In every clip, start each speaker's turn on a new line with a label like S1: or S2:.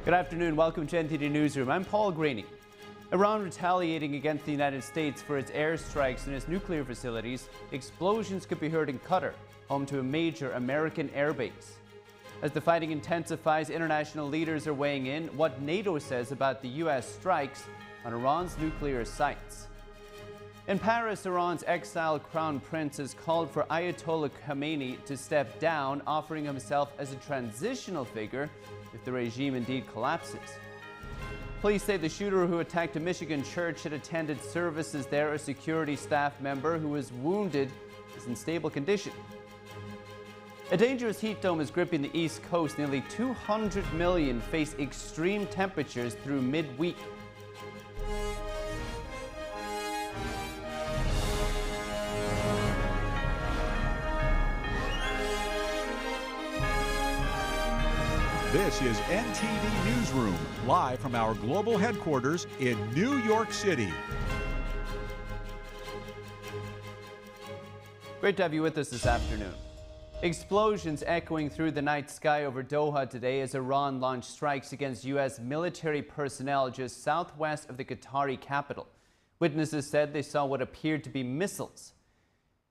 S1: Good afternoon. Welcome to NTD Newsroom. I'm Paul Graney. Iran retaliating against the United States for its airstrikes in its nuclear facilities. Explosions could be heard in Qatar, home to a major American airbase. As the fighting intensifies, international leaders are weighing in what NATO says about the U.S. strikes on Iran's nuclear sites. In Paris, Iran's exiled crown prince has called for Ayatollah Khamenei to step down, offering himself as a transitional figure if the regime indeed collapses. Police say the shooter who attacked a Michigan church had attended services there. A security staff member who was wounded is in stable condition. A dangerous heat dome is gripping the East Coast. Nearly 200 million face extreme temperatures through midweek.
S2: This is NTD Newsroom, live from our global headquarters in New York City.
S1: Great to have you with us this afternoon. Explosions echoing through the night sky over Doha today as Iran launched strikes against U.S. military personnel just southwest of the Qatari capital. Witnesses said they saw what appeared to be missiles.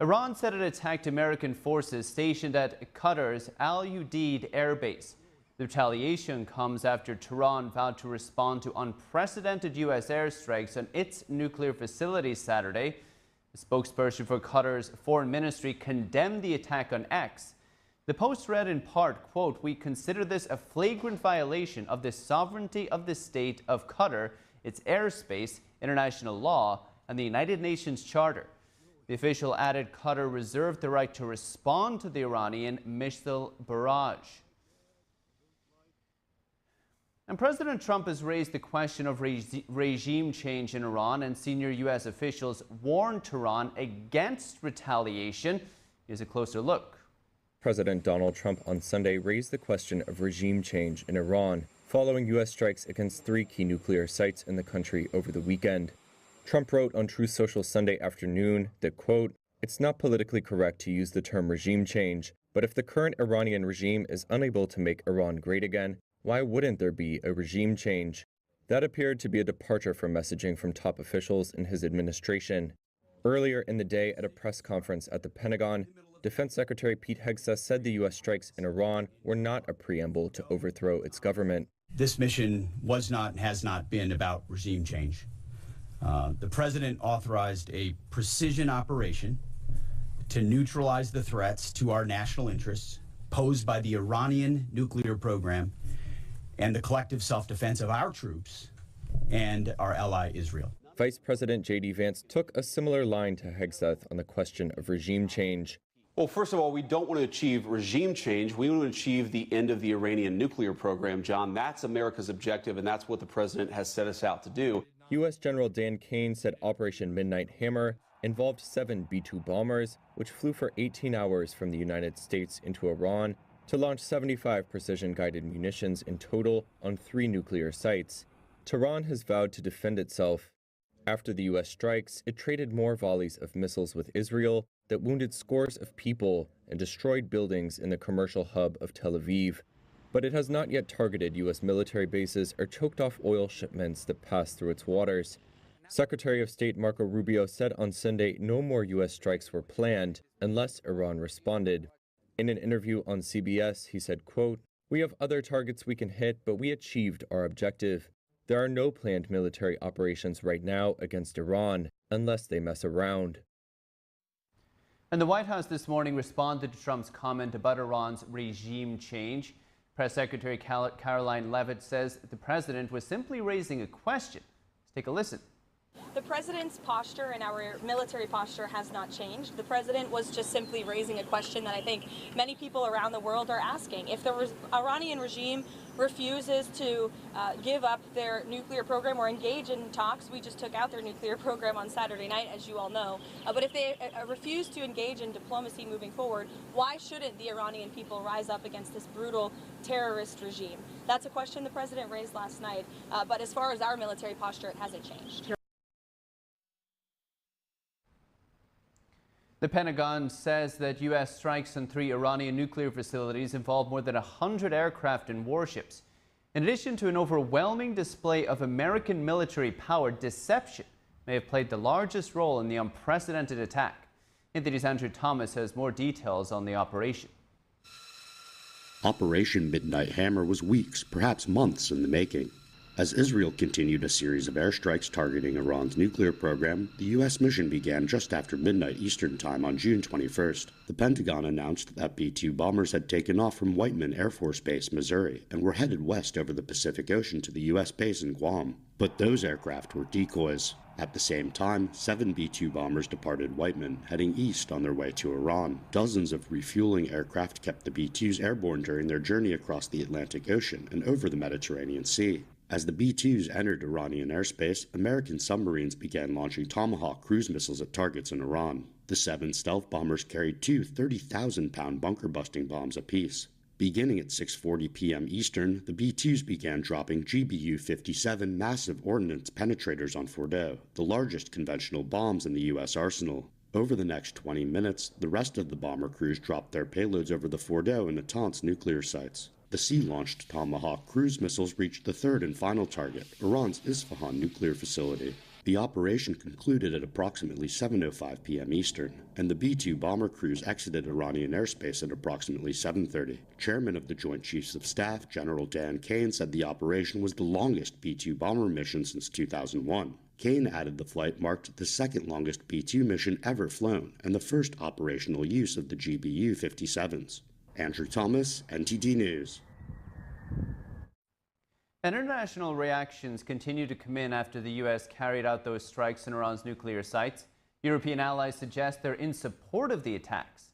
S1: Iran said it attacked American forces stationed at Qatar's Al Udeid air base. The retaliation comes after Tehran vowed to respond to unprecedented U.S. airstrikes on its nuclear facilities Saturday. The spokesperson for Qatar's foreign ministry condemned the attack on X. The Post read in part, quote, "We consider this a flagrant violation of the sovereignty of the state of Qatar, its airspace, international law, and the United Nations Charter." The official added Qatar reserved the right to respond to the Iranian missile barrage. And President Trump has raised the question of regime change in Iran, and senior U.S. officials warned Tehran against retaliation. Here's a closer look.
S3: President Donald Trump on Sunday raised the question of regime change in Iran, following U.S. strikes against 3 key nuclear sites in the country over the weekend. Trump wrote on Truth Social Sunday afternoon that, quote, "It's not politically correct to use the term regime change, but if the current Iranian regime is unable to make Iran great again, why wouldn't there be a regime change?" That appeared to be a departure from messaging from top officials in his administration. Earlier in the day at a press conference at the Pentagon, Defense Secretary Pete Hegseth said the U.S. strikes in Iran were not a preamble to overthrow its government.
S4: This mission was not and has not been about regime change. The president authorized a precision operation to neutralize the threats to our national interests posed by the Iranian nuclear program and the collective self-defense of our troops and our ally Israel.
S3: Vice President J.D. Vance took a similar line to Hegseth on the question of regime change.
S5: Well, first of all, we don't want to achieve regime change. We want to achieve the end of the Iranian nuclear program, John. That's America's objective, and that's what the president has set us out to do.
S3: U.S. General Dan Kane said Operation Midnight Hammer involved 7 B-2 bombers, which flew for 18 hours from the United States into Iran to launch 75 precision-guided munitions in total on 3 nuclear sites. Tehran has vowed to defend itself. After the U.S. strikes, it traded more volleys of missiles with Israel that wounded scores of people and destroyed buildings in the commercial hub of Tel Aviv. But it has not yet targeted U.S. military bases or choked off oil shipments that pass through its waters. Secretary of State Marco Rubio said on Sunday no more U.S. strikes were planned unless Iran responded. In an interview on CBS, he said, quote, "We have other targets we can hit, but we achieved our objective. There are no planned military operations right now against Iran unless they mess around."
S1: And the White House this morning responded to Trump's comment about Iran's regime change. Press Secretary Caroline Leavitt says the president was simply raising a question. Let's take a listen.
S6: The president's posture and our military posture has not changed. The president was just simply raising a question that I think many people around the world are asking. If the Iranian regime refuses to give up their nuclear program or engage in talks, we just took out their nuclear program on Saturday night, as you all know. But if they refuse to engage in diplomacy moving forward, why shouldn't the Iranian people rise up against this brutal terrorist regime? That's a question the president raised last night. But as far as our military posture, it hasn't changed.
S1: The Pentagon says that U.S. strikes on 3 Iranian nuclear facilities involved more than 100 aircraft and warships. In addition to an overwhelming display of American military power, deception may have played the largest role in the unprecedented attack. NTD's Andrew Thomas has more details on the operation.
S7: Operation Midnight Hammer was weeks, perhaps months in the making. As Israel continued a series of airstrikes targeting Iran's nuclear program, the U.S. mission began just after midnight Eastern Time on June 21st. The Pentagon announced that B-2 bombers had taken off from Whiteman Air Force Base, Missouri, and were headed west over the Pacific Ocean to the U.S. base in Guam. But those aircraft were decoys. At the same time, 7 B-2 bombers departed Whiteman, heading east on their way to Iran. Dozens of refueling aircraft kept the B-2s airborne during their journey across the Atlantic Ocean and over the Mediterranean Sea. As the B-2s entered Iranian airspace, American submarines began launching Tomahawk cruise missiles at targets in Iran. The 7 stealth bombers carried 2 30,000-pound bunker-busting bombs apiece. Beginning at 6:40 p.m. Eastern, the B-2s began dropping GBU-57 massive ordnance penetrators on Fordo, the largest conventional bombs in the U.S. arsenal. Over the next 20 minutes, the rest of the bomber crews dropped their payloads over the Fordo and Natanz nuclear sites. The sea-launched Tomahawk cruise missiles reached the third and final target, Iran's Isfahan nuclear facility. The operation concluded at approximately 7:05 p.m. Eastern, and the B-2 bomber crews exited Iranian airspace at approximately 7:30. Chairman of the Joint Chiefs of Staff, General Dan Kane, said the operation was the longest B-2 bomber mission since 2001. Kane added the flight marked the second longest B-2 mission ever flown and the first operational use of the GBU-57s. Andrew Thomas, NTD News.
S1: And international reactions continue to come in after the U.S. carried out those strikes in Iran's nuclear sites. European allies suggest they're in support of the attacks.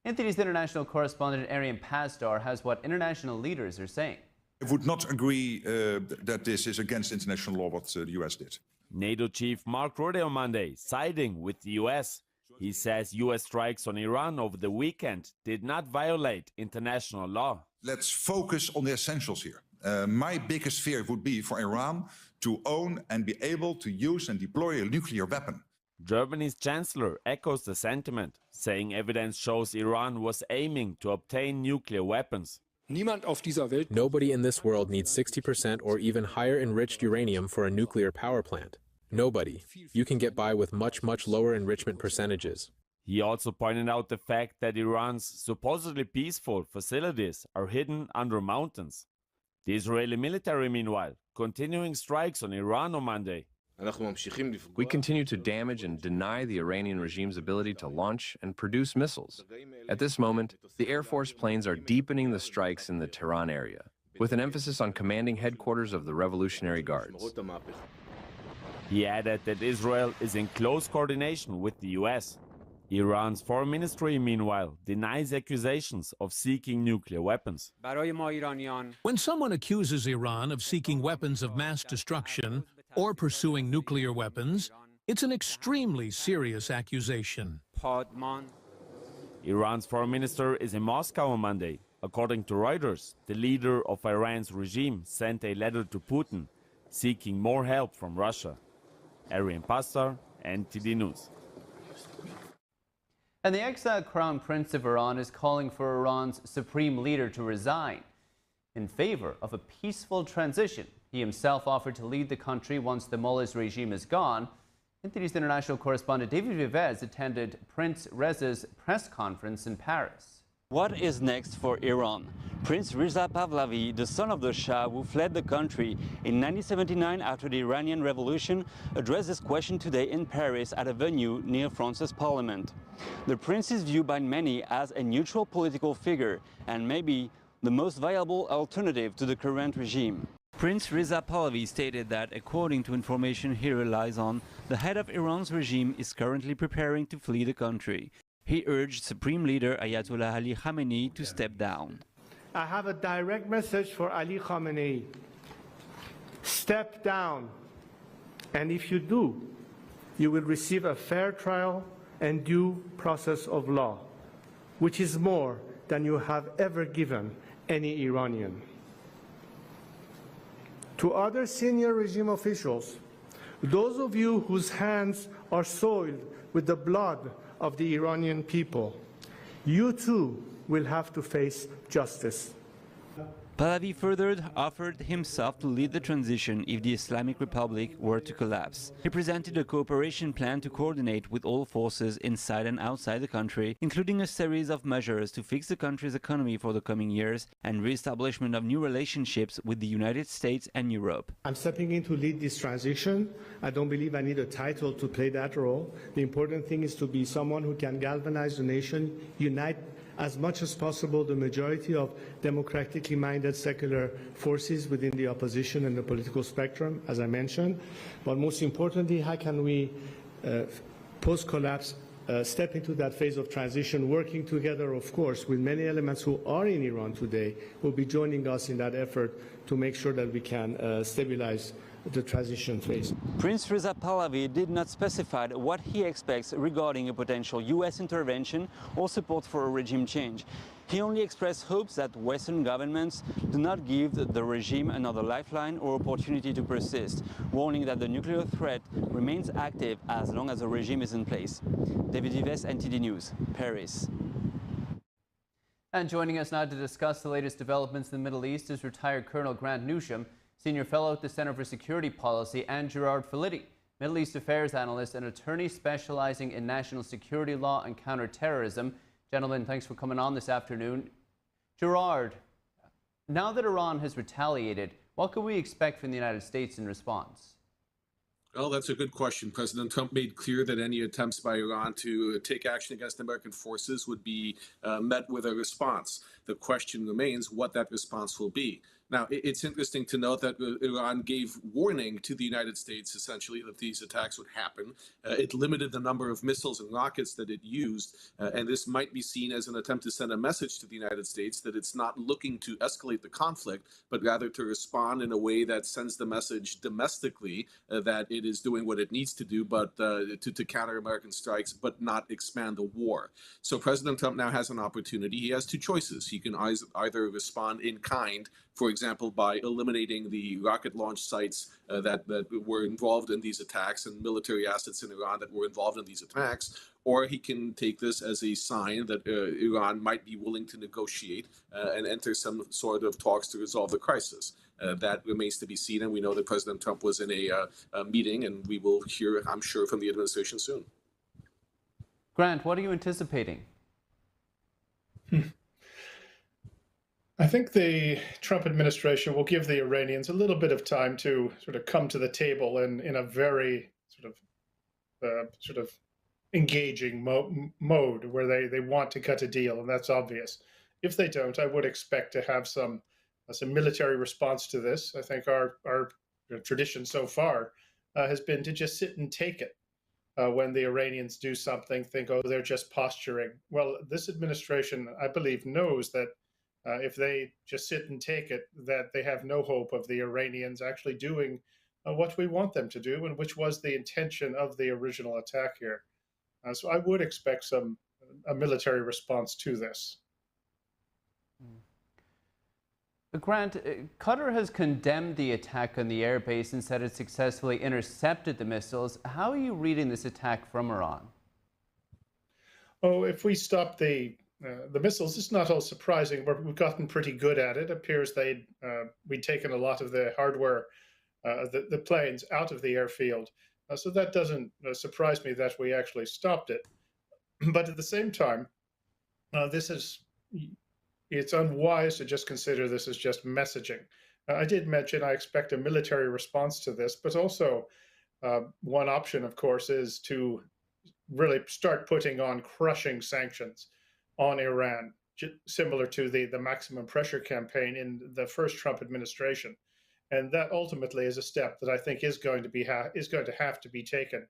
S1: NTD's international correspondent Arian Pasdar has what international leaders are saying.
S8: I would not agree that this is against international law what the U.S. did.
S9: NATO chief Mark Rutte on Monday, siding with the U.S. He says U.S. strikes on Iran over the weekend did not violate international law.
S8: Let's focus on the essentials here. My biggest fear would be for Iran to own and be able to use and deploy a nuclear weapon.
S9: Germany's chancellor echoes the sentiment, saying evidence shows Iran was aiming to obtain nuclear weapons.
S10: Nobody in this world needs 60% or even higher enriched uranium for a nuclear power plant. Nobody. You can get by with much, much lower enrichment percentages.
S9: He also pointed out the fact that Iran's supposedly peaceful facilities are hidden under mountains. The Israeli military, meanwhile, continuing strikes on Iran on Monday.
S11: We continue to damage and deny the Iranian regime's ability to launch and produce missiles. At this moment, the Air Force planes are deepening the strikes in the Tehran area, with an emphasis on commanding headquarters of the Revolutionary Guards.
S9: He added that Israel is in close coordination with the U.S. Iran's foreign ministry, meanwhile, denies accusations of seeking nuclear weapons.
S12: When someone accuses Iran of seeking weapons of mass destruction or pursuing nuclear weapons, it's an extremely serious accusation.
S9: Iran's foreign minister is in Moscow on Monday. According to Reuters, the leader of Iran's regime sent a letter to Putin seeking more help from Russia. Arian Pasdar, NTD News.
S1: And the exiled Crown Prince of Iran is calling for Iran's supreme leader to resign in favor of a peaceful transition. He himself offered to lead the country once the mullah's regime is gone. NTD's international correspondent David Vivez attended Prince Reza's press conference in Paris.
S13: What is next for Iran? Prince Reza Pahlavi, the son of the Shah who fled the country in 1979 after the Iranian Revolution, addressed this question today in Paris at a venue near France's parliament. The prince is viewed by many as a neutral political figure and maybe the most viable alternative to the current regime. Prince Reza Pahlavi stated that, according to information he relies on, the head of Iran's regime is currently preparing to flee the country. He urged Supreme Leader Ayatollah Ali Khamenei to step down.
S14: I have a direct message for Ali Khamenei. Step down. And if you do, you will receive a fair trial and due process of law, which is more than you have ever given any Iranian. To other senior regime officials, those of you whose hands are soiled with the blood of the Iranian people, you too will have to face justice.
S13: Pahlavi further offered himself to lead the transition if the Islamic Republic were to collapse. He presented a cooperation plan to coordinate with all forces inside and outside the country, including a series of measures to fix the country's economy for the coming years and re-establishment of new relationships with the United States and Europe.
S14: I'm stepping in to lead this transition. I don't believe I need a title to play that role. The important thing is to be someone who can galvanize the nation, unite as much as possible the majority of democratically minded secular forces within the opposition and the political spectrum, as I mentioned. But most importantly, how can we, post-collapse, step into that phase of transition, working together, of course, with many elements who are in Iran today, who will be joining us in that effort to make sure that we can stabilize the transition phase.
S13: Prince Reza Pahlavi did not specify what he expects regarding a potential U.S. intervention or support for a regime change. He only expressed hopes that Western governments do not give the regime another lifeline or opportunity to persist, warning that the nuclear threat remains active as long as the regime is in place. David Yves, NTD News, Paris.
S1: And joining us now to discuss the latest developments in the Middle East is retired Colonel Grant Newsham, Senior Fellow at the Center for Security Policy, and Gerard Filitti, Middle East Affairs Analyst and attorney specializing in national security law and counterterrorism. Gentlemen, thanks for coming on this afternoon. Gerard, now that Iran has retaliated, what can we expect from the United States in response?
S15: Well, that's a good question. President Trump made clear that any attempts by Iran to take action against American forces would be met with a response. The question remains what that response will be. Now, it's interesting to note that Iran gave warning to the United States, essentially, that these attacks would happen. It limited the number of missiles and rockets that it used, and this might be seen as an attempt to send a message to the United States that it's not looking to escalate the conflict, but rather to respond in a way that sends the message domestically that it is doing what it needs to do, but to counter American strikes, but not expand the war. So President Trump now has an opportunity. He has two choices. He can either respond in kind, for example, by eliminating the rocket launch sites that were involved in these attacks and military assets in Iran that were involved in these attacks, or he can take this as a sign that Iran might be willing to negotiate and enter some sort of talks to resolve the crisis. That remains to be seen, and we know that President Trump was in a meeting, and we will hear, I'm sure, from the administration soon.
S1: Grant, what are you anticipating?
S16: I think the Trump administration will give the Iranians a little bit of time to sort of come to the table in a very sort of engaging mode where they want to cut a deal, and that's obvious. If they don't, I would expect to have some military response to this. I think our tradition so far has been to just sit and take it. When the Iranians do something, think, oh, they're just posturing. Well, this administration, I believe, knows that if they just sit and take it, that they have no hope of the Iranians actually doing what we want them to do, and which was the intention of the original attack here. So I would expect a military response to this.
S1: Grant, Qatar has condemned the attack on the airbase and said it successfully intercepted the missiles. How are you reading this attack from Iran?
S16: Oh, if we stop the missiles, it's not all surprising. We've gotten pretty good at it. It appears we'd taken a lot of the hardware, the planes out of the airfield. So that doesn't surprise me that we actually stopped it. But at the same time, it's unwise to just consider this as just messaging. I did mention I expect a military response to this, but also one option, of course, is to really start putting on crushing sanctions on Iran, similar to the maximum pressure campaign in the first Trump administration. And that ultimately is a step that I think is going to have to be taken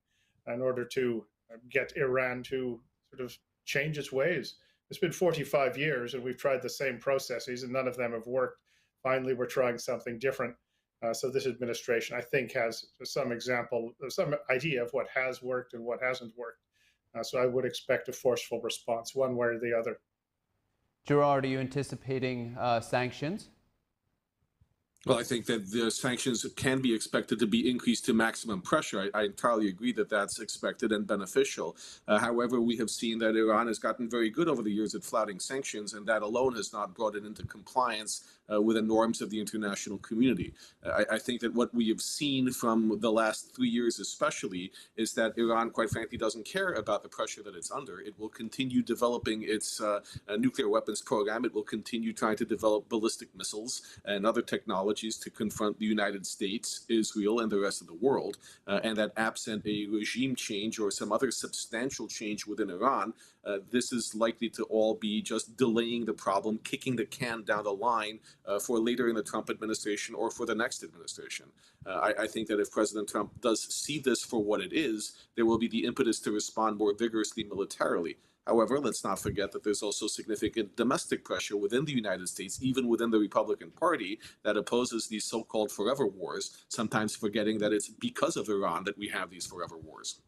S16: in order to get Iran to sort of change its ways. It's been 45 years and we've tried the same processes and none of them have worked. Finally, we're trying something different. So this administration, I think, has some idea of what has worked and what hasn't worked. So I would expect a forceful response one way or the other.
S1: Gerard, are you anticipating sanctions?
S15: Well, I think that the sanctions can be expected to be increased to maximum pressure. I entirely agree that that's expected and beneficial. However, we have seen that Iran has gotten very good over the years at flouting sanctions, and that alone has not brought it into compliance with the norms of the international community. I think that what we have seen from the last 3 years especially is that Iran, quite frankly, doesn't care about the pressure that it's under. It will continue developing its nuclear weapons program. It will continue trying to develop ballistic missiles and other technologies to confront the United States, Israel, and the rest of the world. And that absent a regime change or some other substantial change within Iran, this is likely to all be just delaying the problem, kicking the can down the line for later in the Trump administration or for the next administration. I think that if President Trump does see this for what it is, there will be the impetus to respond more vigorously militarily. However, let's not forget that there's also significant domestic pressure within the United States, even within the Republican Party, that opposes these so-called forever wars, sometimes forgetting that it's because of Iran that we have these forever wars.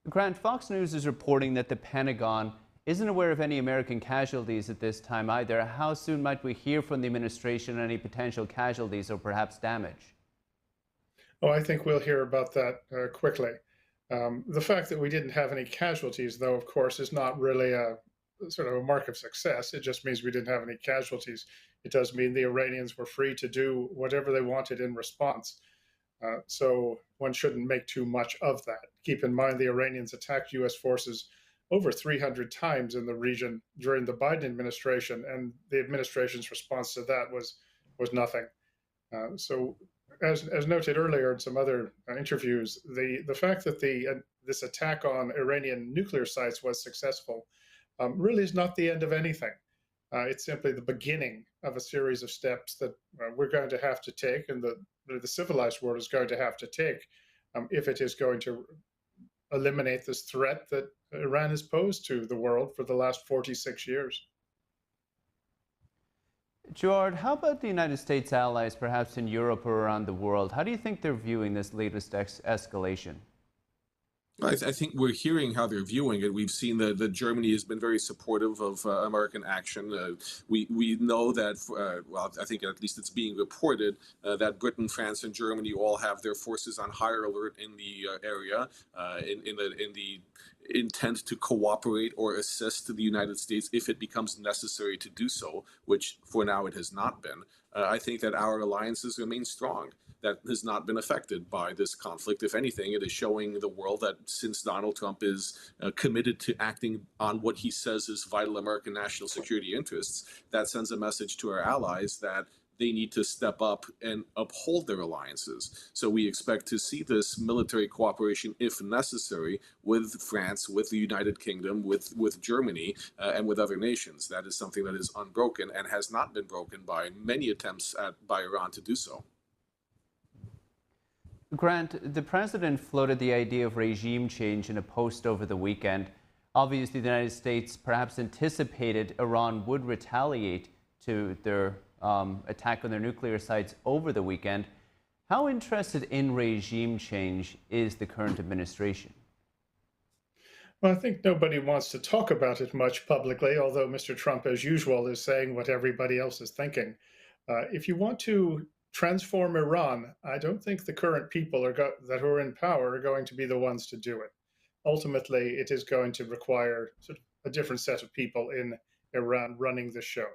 S1: Grant, Fox News is reporting that the Pentagon isn't aware of any American casualties at this time either. How soon might we hear from the administration on any potential casualties or perhaps damage?
S16: Oh, I think we'll hear about that quickly. The fact that we didn't have any casualties, though, of course, is not really a sort of a mark of success. It just means we didn't have any casualties. It does mean the Iranians were free to do whatever they wanted in response. So one shouldn't make too much of that. Keep in mind the Iranians attacked U.S. forces over 300 times in the region during the Biden administration, and the administration's response to that was nothing. So as noted earlier in some other interviews, the fact that this attack on Iranian nuclear sites was successful really is not the end of anything. It's simply the beginning of a series of steps that we're going to have to take, and the civilized world is going to have to take if it is going to eliminate this threat that Iran has posed to the world for the last 46 years.
S1: Gerard, how about the United States allies, perhaps in Europe or around the world? How do you think they're viewing this latest escalation?
S15: I think we're hearing how they're viewing it. We've seen that Germany has been very supportive of American action. We know that, well, I think at least it's being reported that Britain, France, and Germany all have their forces on higher alert in the area, in the intent to cooperate or assist the United States if it becomes necessary to do so, which for now it has not been. I think that our alliances remain strong. That has not been affected by this conflict. If anything, it is showing the world that since Donald Trump is committed to acting on what he says is vital American national security interests, that sends a message to our allies that they need to step up and uphold their alliances. So we expect to see this military cooperation, if necessary, with France, with the United Kingdom, with Germany, and with other nations. That is something that is unbroken and has not been broken by many attempts by Iran to do so.
S1: Grant, the president floated the idea of regime change in a post over the weekend. Obviously, the United States perhaps anticipated Iran would retaliate to their attack on their nuclear sites over the weekend. How interested in regime change is the current administration?
S16: Well, I think nobody wants to talk about it much publicly, although Mr. Trump, as usual, is saying what everybody else is thinking. If you want to transform Iran, I don't think the current people that are in power are going to be the ones to do it. Ultimately, it is going to require sort of a different set of people in Iran running the show.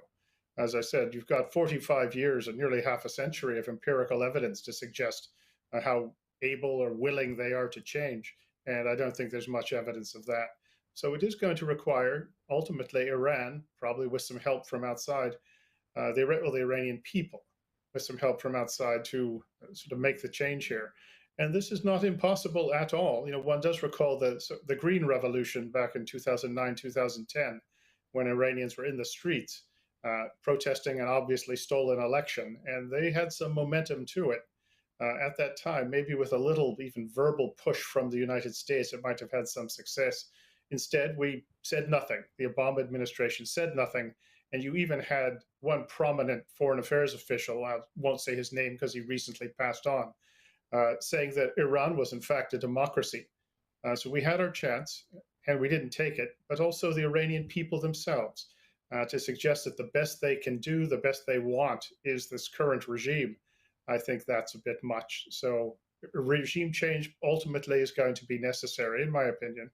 S16: As I said, you've got 45 years and nearly half a century of empirical evidence to suggest how able or willing they are to change. And I don't think there's much evidence of that. So it is going to require, ultimately, Iran, probably with some help from outside, the Iranian people, with some help from outside to sort of make the change here. And this is not impossible at all. You know, one does recall the Green Revolution back in 2009, 2010, when Iranians were in the streets protesting an obviously stolen election. And they had some momentum to it at that time. Maybe with a little even verbal push from the United States, it might have had some success. Instead, we said nothing. The Obama administration said nothing. And you even had one prominent foreign affairs official, I won't say his name because he recently passed on, saying that Iran was in fact a democracy. So we had our chance and we didn't take it, but also the Iranian people themselves to suggest that the best they can do, the best they want is this current regime. I think that's a bit much. So regime change ultimately is going to be necessary, in my opinion.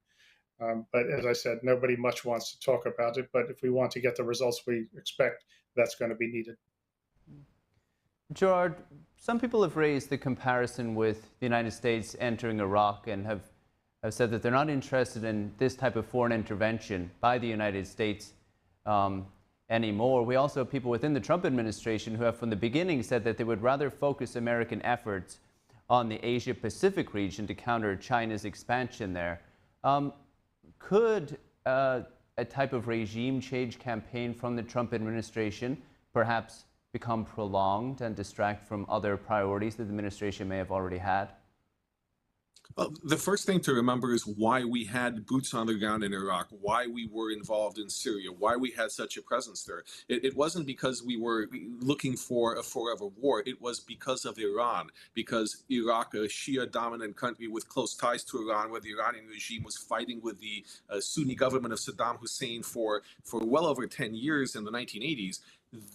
S16: But as I said, nobody much wants to talk about it. But if we want to get the results we expect, that's going to be needed.
S1: Gerard, some people have raised the comparison with the United States entering Iraq and have said that they're not interested in this type of foreign intervention by the United States anymore. We also have people within the Trump administration who have from the beginning said that they would rather focus American efforts on the Asia-Pacific region to counter China's expansion there. Could a type of regime change campaign from the Trump administration perhaps become prolonged and distract from other priorities that the administration may have already had?
S15: Well, the first thing to remember is why we had boots on the ground in Iraq, why we were involved in Syria, why we had such a presence there. It wasn't because we were looking for a forever war. It was because of Iran, because Iraq, a Shia-dominant country with close ties to Iran, where the Iranian regime was fighting with the Sunni government of Saddam Hussein for well over 10 years in the 1980s.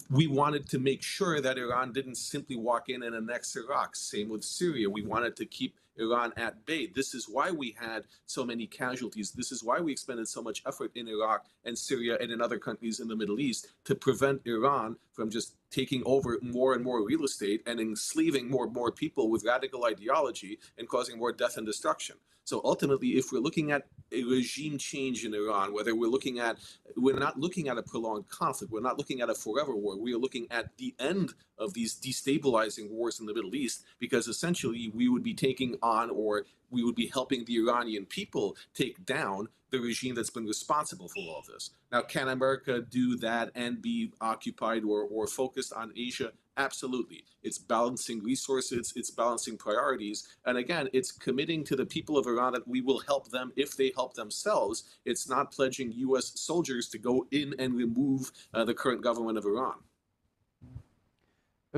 S15: We wanted to make sure that Iran didn't simply walk in and annex Iraq. Same with Syria. We wanted to keep Iran at bay. This is why we had so many casualties. This is why we expended so much effort in Iraq and Syria and in other countries in the Middle East to prevent Iran from just taking over more and more real estate and enslaving more and more people with radical ideology and causing more death and destruction. So ultimately, if we're looking at a regime change in Iran, whether we're not looking at a prolonged conflict, we're not looking at a forever war, we are looking at the end of these destabilizing wars in the Middle East, because essentially we would be taking on, or we would be helping the Iranian people take down the regime that's been responsible for all of this. Now, can America do that and be occupied or focused on Asia? Absolutely. It's balancing resources, it's balancing priorities, and again, it's committing to the people of Iran that we will help them if they help themselves. It's not pledging U.S. soldiers to go in and remove the current government of Iran.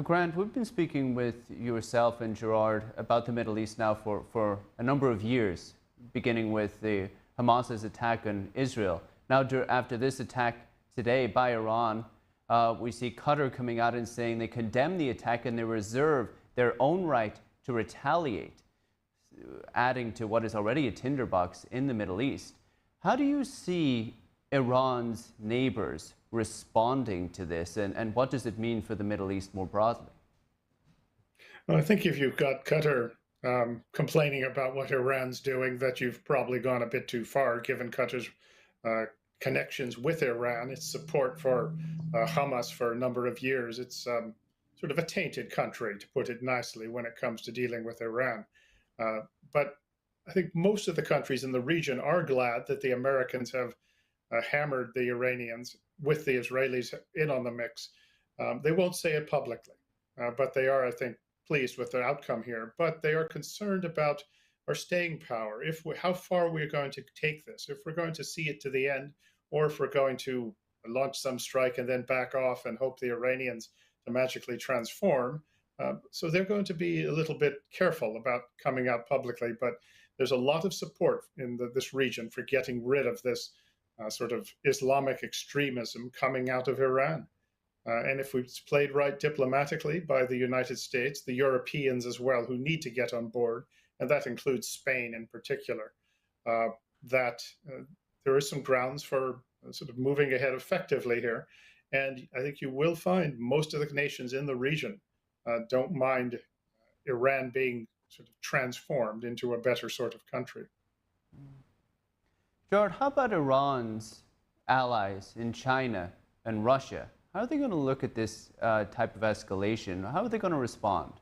S1: Grant, we've been speaking with yourself and Gerard about the Middle East now for a number of years, beginning with the Hamas's attack on Israel. Now, after this attack today by Iran, we see Qatar coming out and saying they condemn the attack and they reserve their own right to retaliate, adding to what is already a tinderbox in the Middle East. How do you see Iran's neighbors responding to this, and what does it mean for the Middle East more broadly?
S16: Well, I think if you've got Qatar complaining about what Iran's doing, that you've probably gone a bit too far, given Qatar's connections with Iran, its support for Hamas for a number of years. It's sort of a tainted country, to put it nicely, when it comes to dealing with Iran. But I think most of the countries in the region are glad that the Americans have hammered the Iranians with the Israelis in on the mix. They won't say it publicly, but they are, I think, pleased with the outcome here. But they are concerned about our staying power, how far we're going to take this, if we're going to see it to the end, or if we're going to launch some strike and then back off and hope the Iranians to magically transform. So they're going to be a little bit careful about coming out publicly, but there's a lot of support in this region for getting rid of this sort of Islamic extremism coming out of Iran. And if it's played right diplomatically by the United States, the Europeans as well, who need to get on board, and that includes Spain in particular, that there is some grounds for sort of moving ahead effectively here. And I think you will find most of the nations in the region don't mind Iran being sort of transformed into a better sort of country.
S1: Gerard, how about Iran's allies in China and Russia? How are they going to look at this type of escalation? How are they going to respond?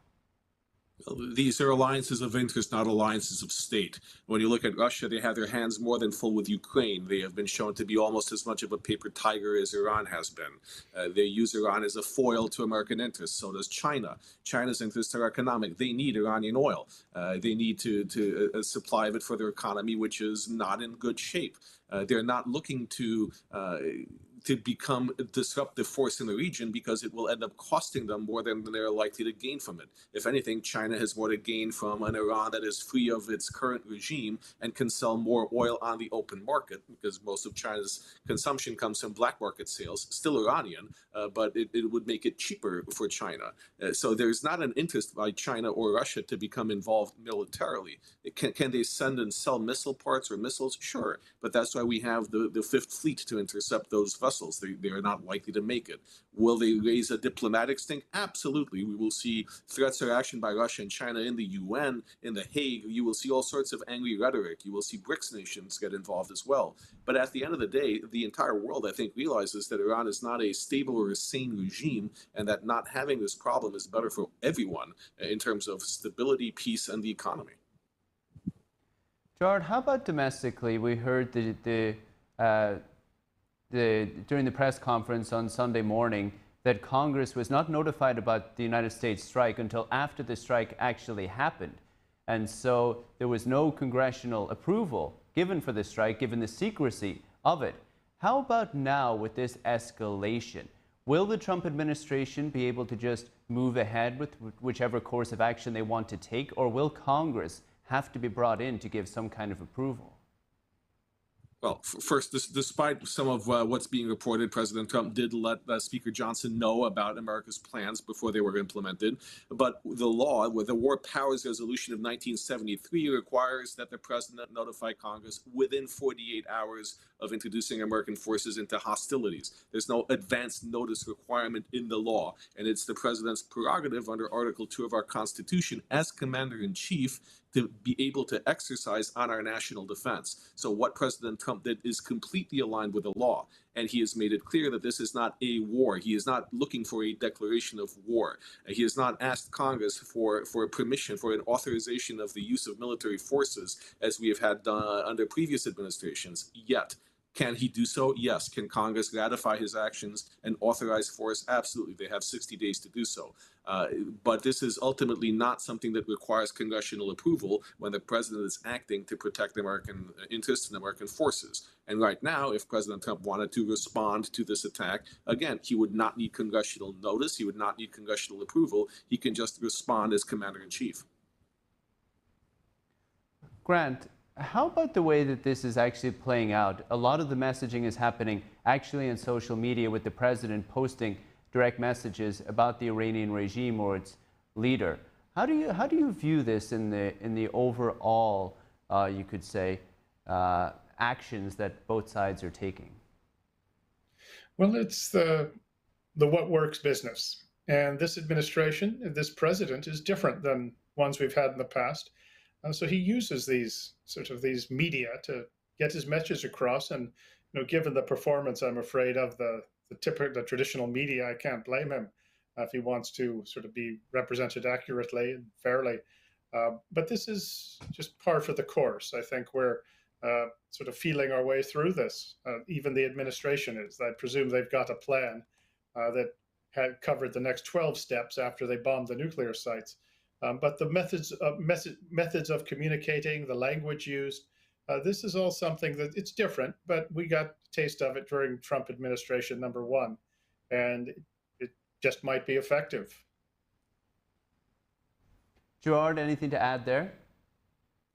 S15: These are alliances of interest, not alliances of state. When you look at Russia, they have their hands more than full with Ukraine. They have been shown to be almost as much of a paper tiger as Iran has been. They use Iran as a foil to American interests. So does China. China's interests are economic. They need Iranian oil. They need to supply of it for their economy, which is not in good shape. They're not looking to become a disruptive force in the region, because it will end up costing them more than they're likely to gain from it. If anything, China has more to gain from an Iran that is free of its current regime and can sell more oil on the open market, because most of China's consumption comes from black market sales, still Iranian, but it would make it cheaper for China. So there's not an interest by China or Russia to become involved militarily. Can they send and sell missile parts or missiles? Sure, but that's why we have the Fifth Fleet to intercept those vessels. Brussels. They are not likely to make it. Will they raise a diplomatic stink? Absolutely. We will see threats or action by Russia and China in the UN, in The Hague. You will see all sorts of angry rhetoric. You will see BRICS nations get involved as well. But at the end of the day, the entire world, I think, realizes that Iran is not a stable or a sane regime, and that not having this problem is better for everyone in terms of stability, peace, and the economy.
S1: Gerard, how about domestically? We heard during the press conference on Sunday morning that Congress was not notified about the United States strike until after the strike actually happened. And so there was no congressional approval given for the strike, given the secrecy of it. How about now with this escalation? Will the Trump administration be able to just move ahead with whichever course of action they want to take, or will Congress have to be brought in to give some kind of approval?
S15: Well, first, despite some of what's being reported, President Trump did let Speaker Johnson know about America's plans before they were implemented. But the law, with the War Powers Resolution of 1973, requires that the president notify Congress within 48 hours of introducing American forces into hostilities. There's no advance notice requirement in the law, and it's the president's prerogative under Article 2 of our Constitution as commander-in-chief to be able to exercise on our national defense. So what President Trump did is completely aligned with the law, and he has made it clear that this is not a war. He is not looking for a declaration of war. He has not asked Congress for permission, for an authorization of the use of military forces, as we have had done under previous administrations, yet. Can he do so? Yes. Can Congress ratify his actions and authorize force? Absolutely. They have 60 days to do so. But this is ultimately not something that requires congressional approval when the president is acting to protect American interests and American forces. And right now, if President Trump wanted to respond to this attack, again, he would not need congressional notice. He would not need congressional approval. He can just respond as commander-in-chief.
S1: Grant, how about the way that this is actually playing out? A lot of the messaging is happening actually in social media, with the president posting direct messages about the Iranian regime or its leader. How do you view this in the overall, you could say, actions that both sides are taking?
S16: Well, it's the what works business, and this administration, this president, is different than ones we've had in the past. So he uses these media to get his message across, and given the performance, I'm afraid, of the traditional media, I can't blame him if he wants to sort of be represented accurately and fairly. But this is just par for the course. I think we're sort of feeling our way through this. Even the administration is. I presume they've got a plan that had covered the next 12 steps after they bombed the nuclear sites. But the methods of communicating, the language used, this is all something that it's different, but we got a taste of it during Trump administration #1, and it just might be effective.
S1: Gerard, anything to add there?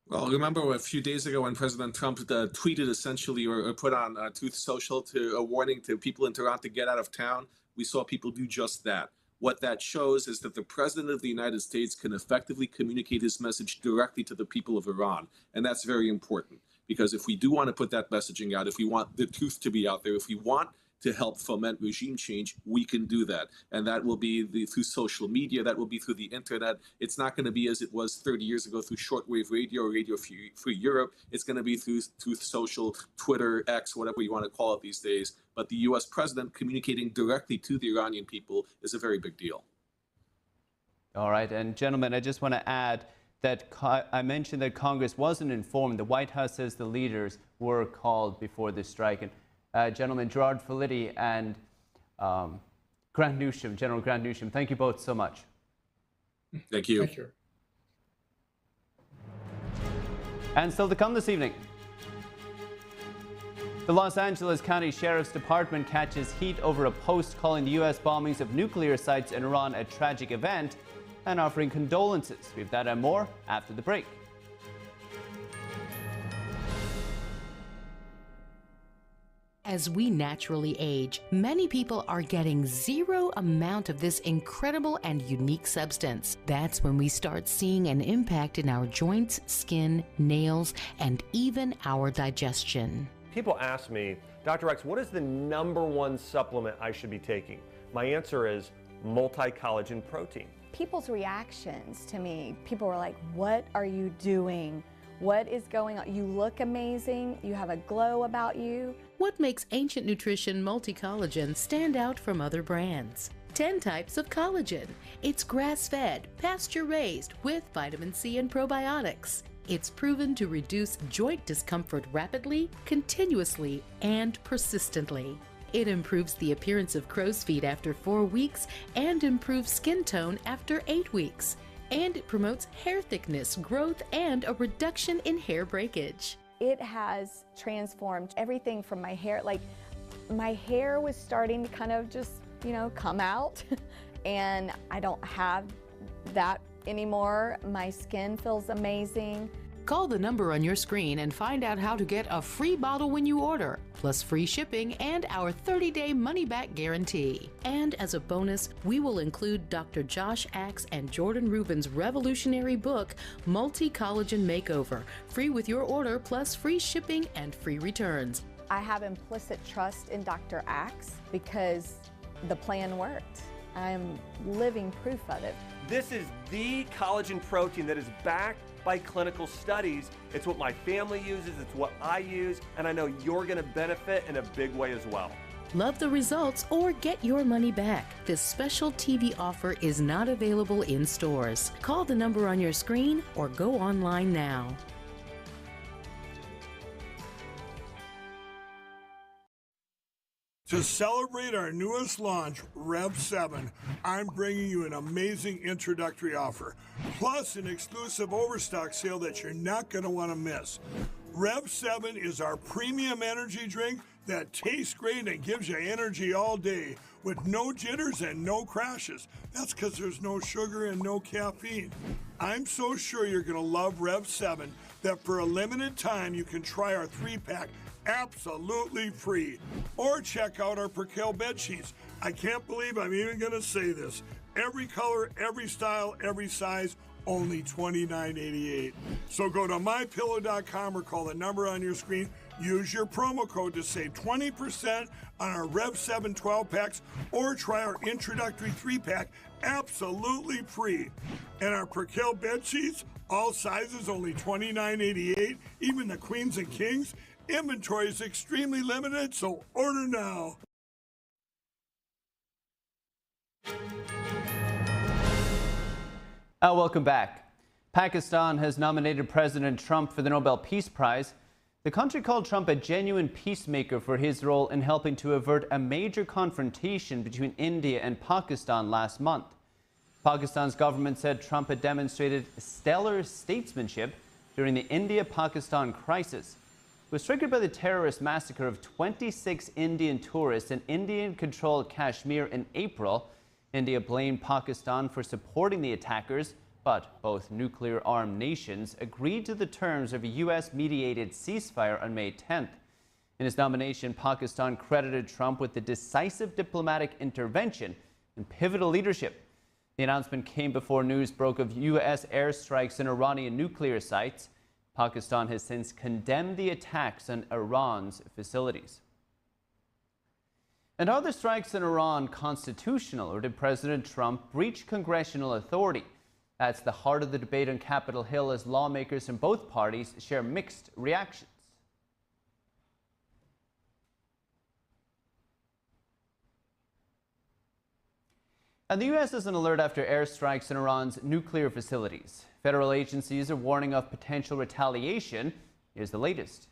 S15: Well, remember a few days ago when President Trump tweeted essentially or put on Truth Social a warning to people in Tehran to get out of town? We saw people do just that. What that shows is that the President of the United States can effectively communicate his message directly to the people of Iran. And that's very important, because if we do want to put that messaging out, if we want the truth to be out there, if we want to help foment regime change, we can do that. And that will be through social media, that will be through the internet. It's not going to be as it was 30 years ago through shortwave radio or Radio Free Europe. It's going to be through social, Twitter, X, whatever you want to call it these days. But the US president communicating directly to the Iranian people is a very big deal.
S1: All right. And gentlemen, I just want to add that I mentioned that Congress wasn't informed. The White House says the leaders were called before the strike. And gentlemen, Gerard Filitti and Grant Newsham, General Grant Newsham, thank you both so much.
S15: Thank you.
S16: Thank you.
S1: And still to come this evening, the Los Angeles County Sheriff's Department catches heat over a post calling the U.S. bombings of nuclear sites in Iran a tragic event and offering condolences. We have that and more after the break.
S17: As we naturally age, many people are getting zero amount of this incredible and unique substance. That's when we start seeing an impact in our joints, skin, nails, and even our digestion.
S18: People ask me, Dr. X, what is the #1 supplement I should be taking? My answer is multi-collagen protein.
S19: People's reactions to me, people were like, what are you doing? What is going on? You look amazing. You have a glow about you.
S17: What makes Ancient Nutrition Multi-Collagen stand out from other brands? 10 types of collagen. It's grass-fed, pasture-raised with vitamin C and probiotics. It's proven to reduce joint discomfort rapidly, continuously, and persistently. It improves the appearance of crow's feet after 4 weeks and improves skin tone after 8 weeks. And it promotes hair thickness, growth, and a reduction in hair breakage.
S19: It has transformed everything from my hair. Like, my hair was starting to kind of just, come out, and I don't have that anymore. My skin feels amazing.
S17: Call the number on your screen and find out how to get a free bottle when you order, plus free shipping and our 30-day money-back guarantee. And as a bonus, we will include Dr. Josh Axe and Jordan Rubin's revolutionary book, Multi-Collagen Makeover, free with your order, plus free shipping and free returns.
S19: I have implicit trust in Dr. Axe because the plan worked. I am living proof of it.
S18: This is the collagen protein that is backed by clinical studies. It's what my family uses, it's what I use, and I know you're going to benefit in a big way as well.
S17: Love the results or get your money back. This special TV offer is not available in stores. Call the number on your screen or go online now.
S20: To celebrate our newest launch, Rev 7, I'm bringing you an amazing introductory offer, plus an exclusive overstock sale that you're not going to want to miss. Rev 7 is our premium energy drink that tastes great and gives you energy all day with no jitters and no crashes. That's because there's no sugar and no caffeine. I'm so sure you're going to love Rev 7 that for a limited time you can try our 3-pack absolutely free. Or check out our Percale bed sheets. I can't believe I'm even going to say this. Every color, every style, every size, only $29.88. So go to mypillow.com or call the number on your screen. Use your promo code to save 20% on our Rev 7 12-packs or try our introductory 3-pack absolutely free. And our Percale bed sheets, all sizes, only $29.88, even the queens and kings. Inventory is extremely limited, so order now.
S1: Welcome back. Pakistan has nominated President Trump for the Nobel Peace Prize. The country called Trump a genuine peacemaker for his role in helping to avert a major confrontation between India and Pakistan last month. Pakistan's government said Trump had demonstrated stellar statesmanship during the India-Pakistan crisis. It was triggered by the terrorist massacre of 26 Indian tourists in Indian-controlled Kashmir in April. India blamed Pakistan for supporting the attackers, but both nuclear-armed nations agreed to the terms of a U.S.-mediated ceasefire on May 10th. In his nomination, Pakistan credited Trump with the decisive diplomatic intervention and pivotal leadership. The announcement came before news broke of U.S. airstrikes in Iranian nuclear sites. Pakistan has since condemned the attacks on Iran's facilities. And are the strikes in Iran constitutional, or did President Trump breach congressional authority? That's the heart of the debate on Capitol Hill as lawmakers from both parties share mixed reactions. And the U.S. is on alert after airstrikes in Iran's nuclear facilities. Federal agencies are warning of potential retaliation. Here's the latest.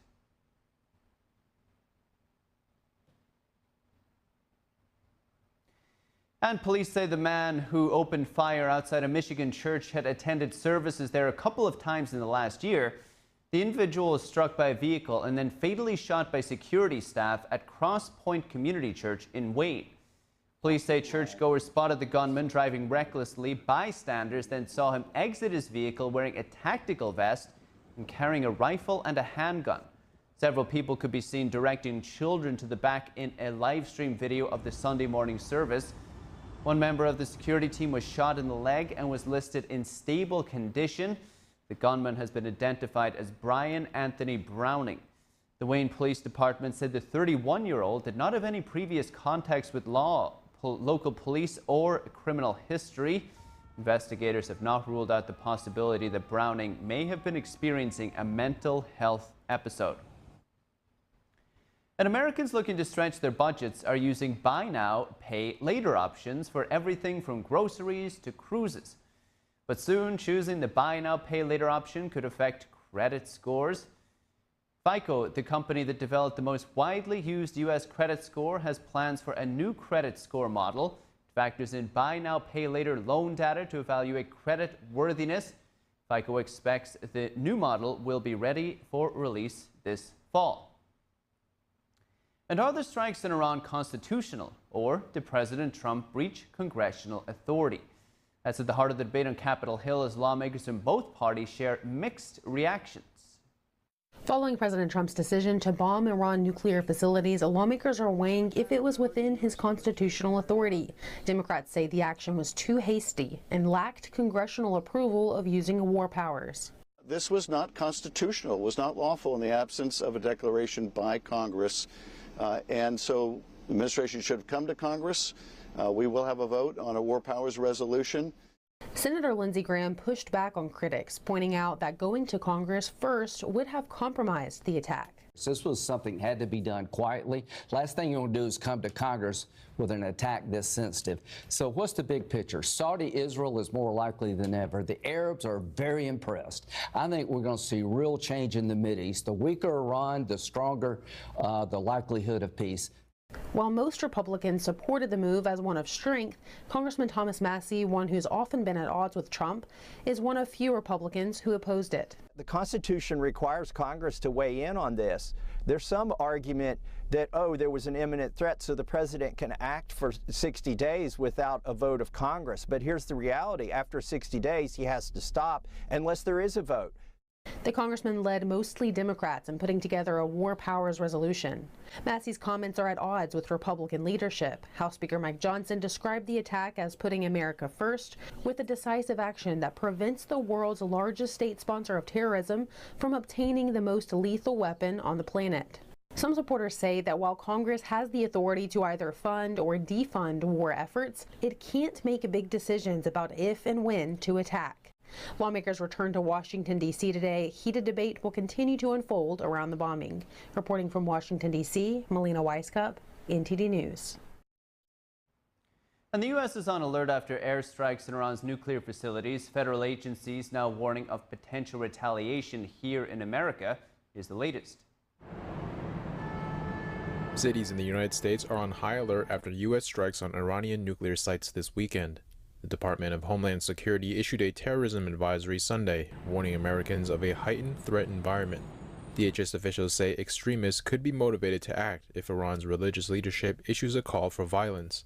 S1: And police say the man who opened fire outside a Michigan church had attended services there a couple of times in the last year. The individual was struck by a vehicle and then fatally shot by security staff at Cross Point Community Church in Wayne. Police say churchgoers spotted the gunman driving recklessly. Bystanders then saw him exit his vehicle wearing a tactical vest and carrying a rifle and a handgun. Several people could be seen directing children to the back in a live stream video of the Sunday morning service. One member of the security team was shot in the leg and was listed in stable condition. The gunman has been identified as Brian Anthony Browning. The Wayne Police Department said the 31-year-old did not have any previous contacts with local police or criminal history. Investigators have not ruled out the possibility that Browning may have been experiencing a mental health episode. And Americans looking to stretch their budgets are using buy now, pay later options for everything from groceries to cruises. But soon, choosing the buy now, pay later option could affect credit scores. FICO, the company that developed the most widely used U.S. credit score, has plans for a new credit score model. It factors in buy now, pay later loan data to evaluate credit worthiness. FICO expects the new model will be ready for release this fall. And are the strikes in Iran constitutional, or did President Trump breach congressional authority? That's at the heart of the debate on Capitol Hill as lawmakers in both parties share mixed reactions.
S21: Following President Trump's decision to bomb Iran nuclear facilities, lawmakers are weighing if it was within his constitutional authority. Democrats say the action was too hasty and lacked congressional approval of using war powers.
S22: This was not constitutional, was not lawful in the absence of a declaration by Congress. And so the administration should have come to Congress. We will have a vote on a war powers resolution.
S21: Senator Lindsey Graham pushed back on critics, pointing out that going to Congress first would have compromised the attack.
S23: This was something that had to be done quietly. Last thing you want to do is come to Congress with an attack this sensitive. So what's the big picture? Saudi-Israel is more likely than ever. The Arabs are very impressed. I think we're going to see real change in the Mideast. The weaker Iran, the stronger the likelihood of peace.
S21: While most Republicans supported the move as one of strength, Congressman Thomas Massie, one who's often been at odds with Trump, is one of few Republicans who opposed it.
S24: The Constitution requires Congress to weigh in on this. There's some argument that, oh, there was an imminent threat, so the president can act for 60 days without a vote of Congress. But here's the reality. After 60 days, he has to stop unless there is a vote.
S21: The congressman led mostly Democrats in putting together a war powers resolution. Massey's comments are at odds with Republican leadership. House Speaker Mike Johnson described the attack as putting America first, with a decisive action that prevents the world's largest state sponsor of terrorism from obtaining the most lethal weapon on the planet. Some supporters say that while Congress has the authority to either fund or defund war efforts, it can't make big decisions about if and when to attack. Lawmakers return to Washington, D.C. today. Heated debate will continue to unfold around the bombing. Reporting from Washington, D.C., Melina Weiskup, NTD News.
S1: And the U.S. is on alert after airstrikes in Iran's nuclear facilities. Federal agencies now warning of potential retaliation here in America. Here's the latest.
S10: Cities in the United States are on high alert after U.S. strikes on Iranian nuclear sites this weekend. The Department of Homeland Security issued a terrorism advisory Sunday, warning Americans of a heightened threat environment. DHS officials say extremists could be motivated to act if Iran's religious leadership issues a call for violence.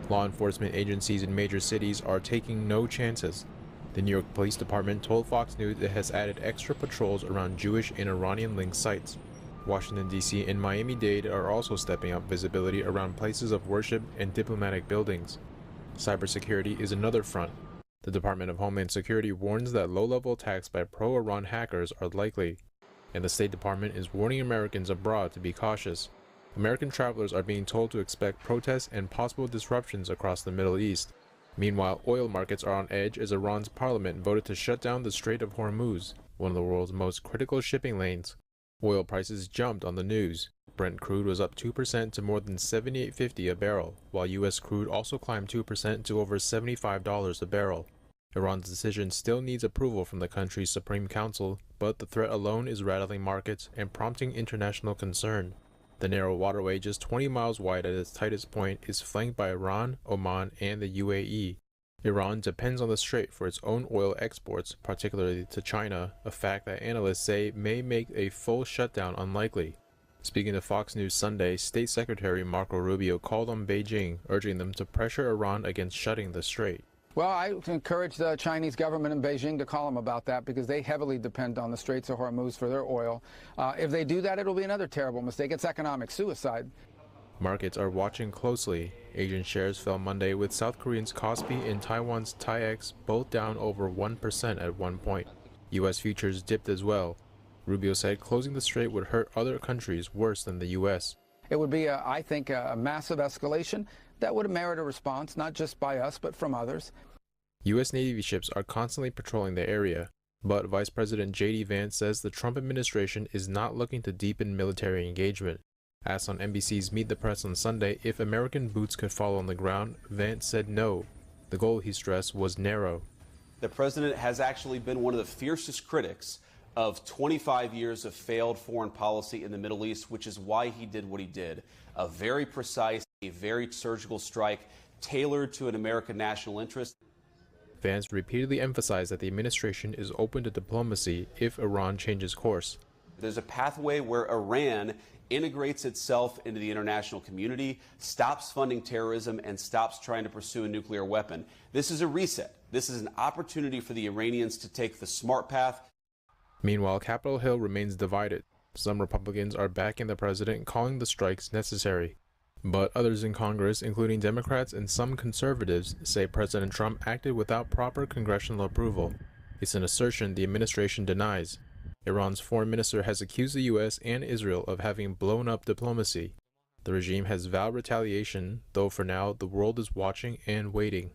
S10: Law enforcement agencies in major cities are taking no chances. The New York Police Department told Fox News it has added extra patrols around Jewish and Iranian-linked sites. Washington, D.C. and Miami-Dade are also stepping up visibility around places of worship and diplomatic buildings. Cybersecurity is another front. The Department of Homeland Security warns that low-level attacks by pro-Iran hackers are likely, and the State Department is warning Americans abroad to be cautious. American travelers are being told to expect protests and possible disruptions across the Middle East. Meanwhile, oil markets are on edge as Iran's parliament voted to shut down the Strait of Hormuz, one of the world's most critical shipping lanes. Oil prices jumped on the news. Brent crude was up 2% to more than $78.50 a barrel, while U.S. crude also climbed 2% to over $75 a barrel. Iran's decision still needs approval from the country's Supreme Council, but the threat alone is rattling markets and prompting international concern. The narrow waterway, just 20 miles wide at its tightest point, is flanked by Iran, Oman, and the UAE. Iran depends on the strait for its own oil exports, particularly to China, a fact that analysts say may make a full shutdown unlikely. Speaking to Fox News Sunday, State Secretary Marco Rubio called on Beijing, urging them to pressure Iran against shutting the strait.
S25: Well, I encourage the Chinese government in Beijing to call them about that because they heavily depend on the Straits of Hormuz for their oil. If they do that, it'll be another terrible mistake. It's economic suicide.
S10: Markets are watching closely. Asian shares fell Monday with South Korean's Kospi and Taiwan's TAIEX both down over 1% at one point. U.S. futures dipped as well. Rubio said closing the strait would hurt other countries worse than the U.S.
S25: It would be, I think, a massive escalation that would merit a response, not just by us, but from others.
S10: U.S. Navy ships are constantly patrolling the area, but Vice President J.D. Vance says the Trump administration is not looking to deepen military engagement. Asked on NBC's Meet the Press on Sunday if American boots could fall on the ground, Vance said no. The goal, he stressed, was narrow.
S2: The president has actually been one of the fiercest critics of 25 years of failed foreign policy in the Middle East, which is why he did what he did. A very precise, a very surgical strike tailored to an American national interest.
S10: Vance repeatedly emphasized that the administration is open to diplomacy if Iran changes course.
S2: There's a pathway where Iran integrates itself into the international community, stops funding terrorism, and stops trying to pursue a nuclear weapon. This is a reset. This is an opportunity for the Iranians to take the smart path.
S10: Meanwhile, Capitol Hill remains divided. Some Republicans are backing the president, calling the strikes necessary. But others in Congress, including Democrats and some conservatives, say President Trump acted without proper congressional approval. It's an assertion the administration denies. Iran's foreign minister has accused the U.S. and Israel of having blown up diplomacy. The regime has vowed retaliation, though for now the world is watching and waiting.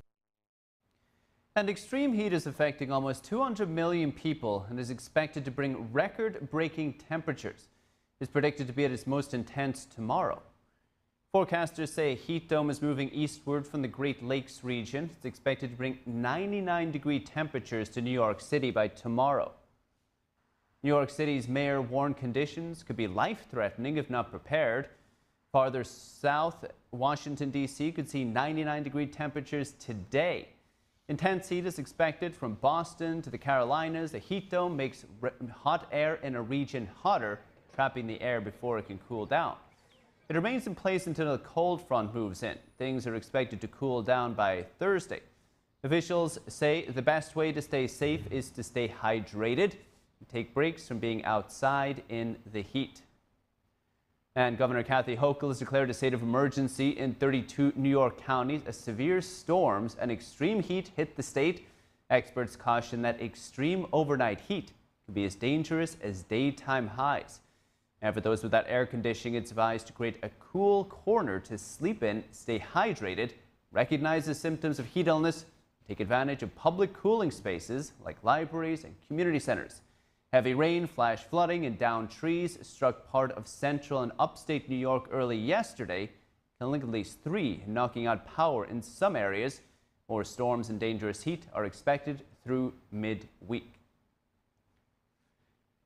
S1: And extreme heat is affecting almost 200 million people and is expected to bring record-breaking temperatures. It's predicted to be at its most intense tomorrow. Forecasters say a heat dome is moving eastward from the Great Lakes region. It's expected to bring 99-degree temperatures to New York City by tomorrow. New York City's mayor warned conditions could be life-threatening if not prepared. Farther south, Washington, D.C. could see 99-degree temperatures today. Intense heat is expected from Boston to the Carolinas. The heat dome makes hot air in a region hotter, trapping the air before it can cool down. It remains in place until a cold front moves in. Things are expected to cool down by Thursday. Officials say the best way to stay safe is to stay hydrated and take breaks from being outside in the heat. And Governor Kathy Hochul has declared a state of emergency in 32 New York counties as severe storms and extreme heat hit the state. Experts caution that extreme overnight heat can be as dangerous as daytime highs. And for those without air conditioning, it's advised to create a cool corner to sleep in, stay hydrated, recognize the symptoms of heat illness, take advantage of public cooling spaces like libraries and community centers. Heavy rain, flash flooding, and downed trees struck part of central and upstate New York early yesterday, killing at least 3, knocking out power in some areas. More storms and dangerous heat are expected through mid-week.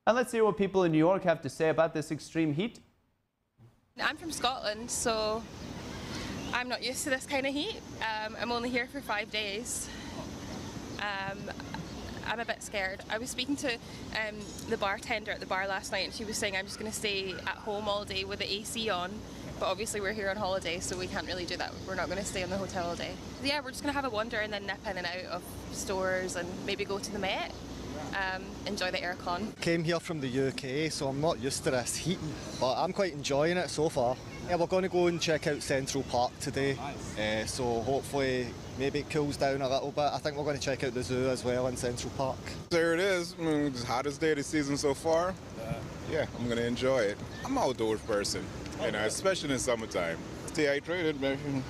S1: And let's hear what people in New York have to say about this extreme heat.
S3: I'm from Scotland, so I'm not used to this kind of heat. I'm only here for 5 days. I'm a bit scared. I was speaking to the bartender at the bar last night, and she was saying I'm just going to stay at home all day with the AC on. But obviously we're here on holiday, so we can't really do that. We're not going to stay in the hotel all day. Yeah, we're just going to have a wander and then nip in and out of stores and maybe go to the Met. Enjoy the aircon.
S4: Came here from the UK, so I'm not used to this heat, but I'm quite enjoying it so far. Yeah, we're going to go and check out Central Park today, so hopefully maybe it cools down a little bit. I think we're going to check out the zoo as well in Central Park.
S5: There it is. It's the hottest day of the season so far. Yeah, I'm going to enjoy it. I'm an outdoors person, especially in the summertime. Stay hydrated, man.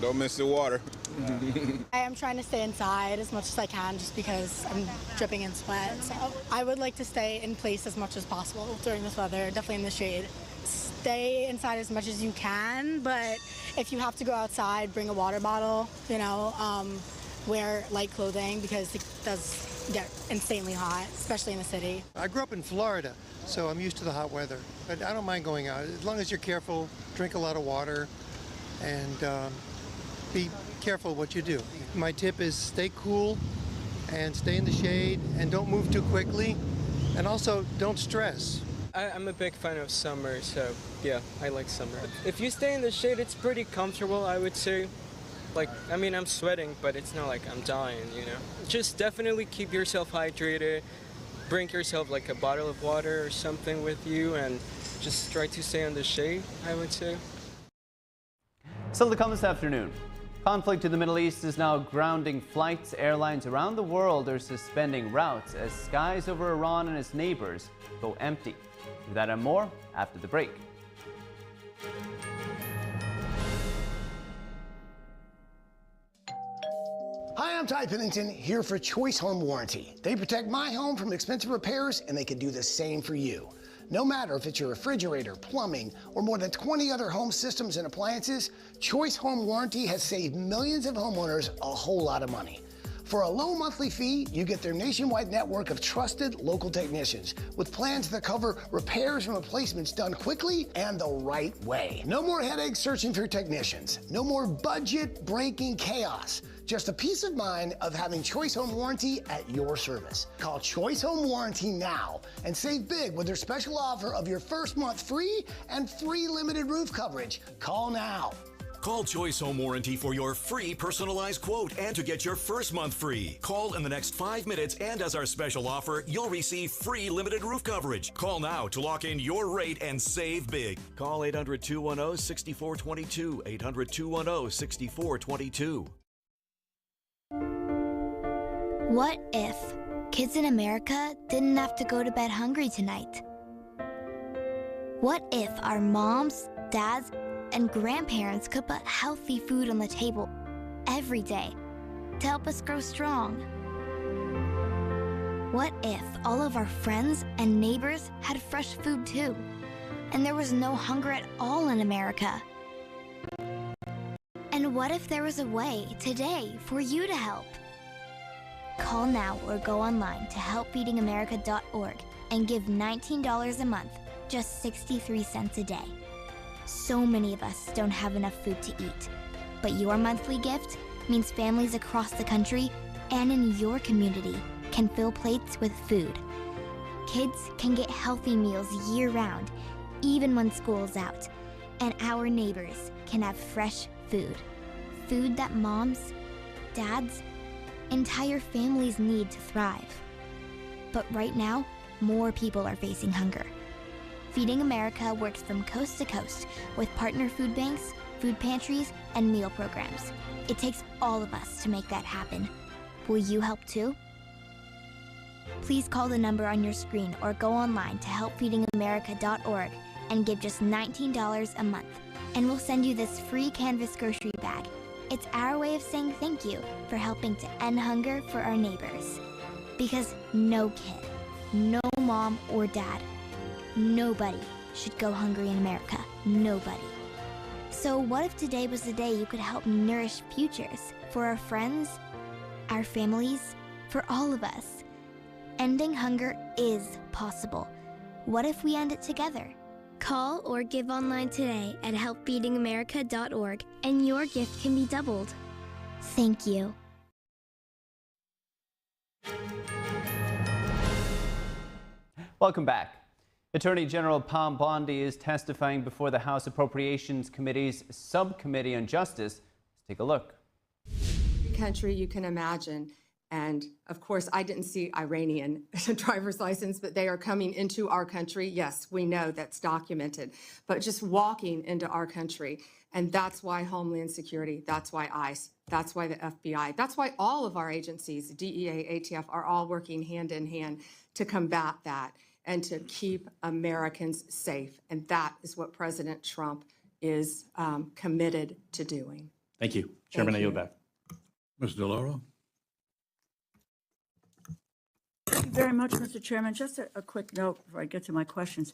S5: Don't miss the water.
S6: I am trying to stay inside as much as I can just because I'm dripping in sweat. So I would like to stay in place as much as possible during this weather, definitely in the shade. Stay inside as much as you can, but if you have to go outside, bring a water bottle, wear light clothing because it does get insanely hot, especially in the city.
S26: I grew up in Florida, so I'm used to the hot weather. But I don't mind going out, as long as you're careful, drink a lot of water, and be careful what you do. My tip is stay cool and stay in the shade and don't move too quickly, and also don't stress.
S27: I'm a big fan of summer, so yeah, I like summer. If you stay in the shade, it's pretty comfortable, I would say. I'm sweating, but it's not like I'm dying, Just definitely keep yourself hydrated, bring yourself like a bottle of water or something with you, and just try to stay in the shade, I would say.
S1: Still to come this afternoon. Conflict in the Middle East is now grounding flights. Airlines around the world are suspending routes as skies over Iran and its neighbors go empty. That and more after the break.
S7: Hi, I'm Ty Pennington, here for Choice Home Warranty. They protect my home from expensive repairs, and they can do the same for you. No matter if it's your refrigerator, plumbing, or more than 20 other home systems and appliances, Choice Home Warranty has saved millions of homeowners a whole lot of money. For a low monthly fee, you get their nationwide network of trusted local technicians with plans that cover repairs and replacements done quickly and the right way. No more headaches searching for technicians. No more budget-breaking chaos. Just a peace of mind of having Choice Home Warranty at your service. Call Choice Home Warranty now and save big with their special offer of your first month free and free limited roof coverage. Call now.
S8: Call Choice Home Warranty for your free personalized quote and to get your first month free. Call in the next 5 minutes, and as our special offer, you'll receive free limited roof coverage. Call now to lock in your rate and save big. Call 800-210-6422. 800-210-6422.
S9: What if kids in America didn't have to go to bed hungry tonight? What if our moms, dads, and grandparents could put healthy food on the table every day to help us grow strong? What if all of our friends and neighbors had fresh food too, and there was no hunger at all in America? And what if there was a way today for you to help? Call now or go online to helpfeedingamerica.org and give $19 a month, just 63 cents a day. So many of us don't have enough food to eat, but your monthly gift means families across the country and in your community can fill plates with food. Kids can get healthy meals year-round, even when school's out, and our neighbors can have fresh food. Food that moms, dads, entire families need to thrive. But right now, more people are facing hunger. Feeding America works from coast to coast with partner food banks, food pantries, and meal programs. It takes all of us to make that happen. Will you help too? Please call the number on your screen or go online to helpfeedingamerica.org and give just $19 a month. And we'll send you this free canvas grocery bag. It's our way of saying thank you for helping to end hunger for our neighbors. Because no kid, no mom or dad, nobody should go hungry in America. Nobody. So what if today was the day you could help nourish futures for our friends, our families, for all of us? Ending hunger is possible. What if we end it together? Call or give online today at helpfeedingamerica.org and your gift can be doubled. Thank you.
S1: Welcome back. Attorney General Pam Bondi is testifying before the House Appropriations Committee's Subcommittee on Justice. Let's take a look.
S11: Country you can imagine. And of course, I didn't see Iranian driver's license, but they are coming into our country. Yes, we know that's documented, but just walking into our country. And that's why Homeland Security, that's why ICE, that's why the FBI, that's why all of our agencies, DEA, ATF, are all working hand in hand to combat that and to keep Americans safe. And that is what President Trump is committed to doing.
S12: Thank you. Chairman, I yield back.
S13: Ms. DeLauro.
S14: Thank you very much, Mr. Chairman. Just a quick note before I get to my questions.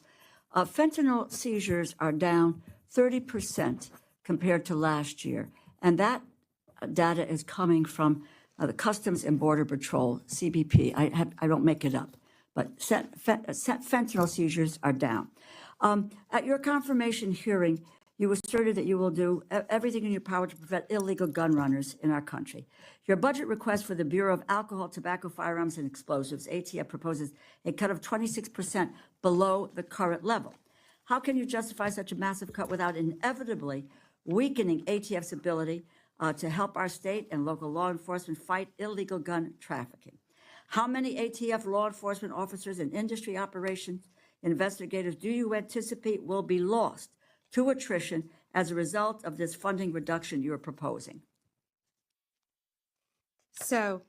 S14: Fentanyl seizures are down 30% compared to last year. And that data is coming from the Customs and Border Patrol, CBP. I don't make it up. But fentanyl seizures are down. At your confirmation hearing, you asserted that you will do everything in your power to prevent illegal gun runners in our country. Your budget request for the Bureau of Alcohol, Tobacco, Firearms, and Explosives, ATF, proposes a cut of 26% below the current level. How can you justify such a massive cut without inevitably weakening ATF's ability to help our state and local law enforcement fight illegal gun trafficking? How many ATF law enforcement officers and industry operations investigators do you anticipate will be lost to attrition as a result of this funding reduction you're proposing?
S11: So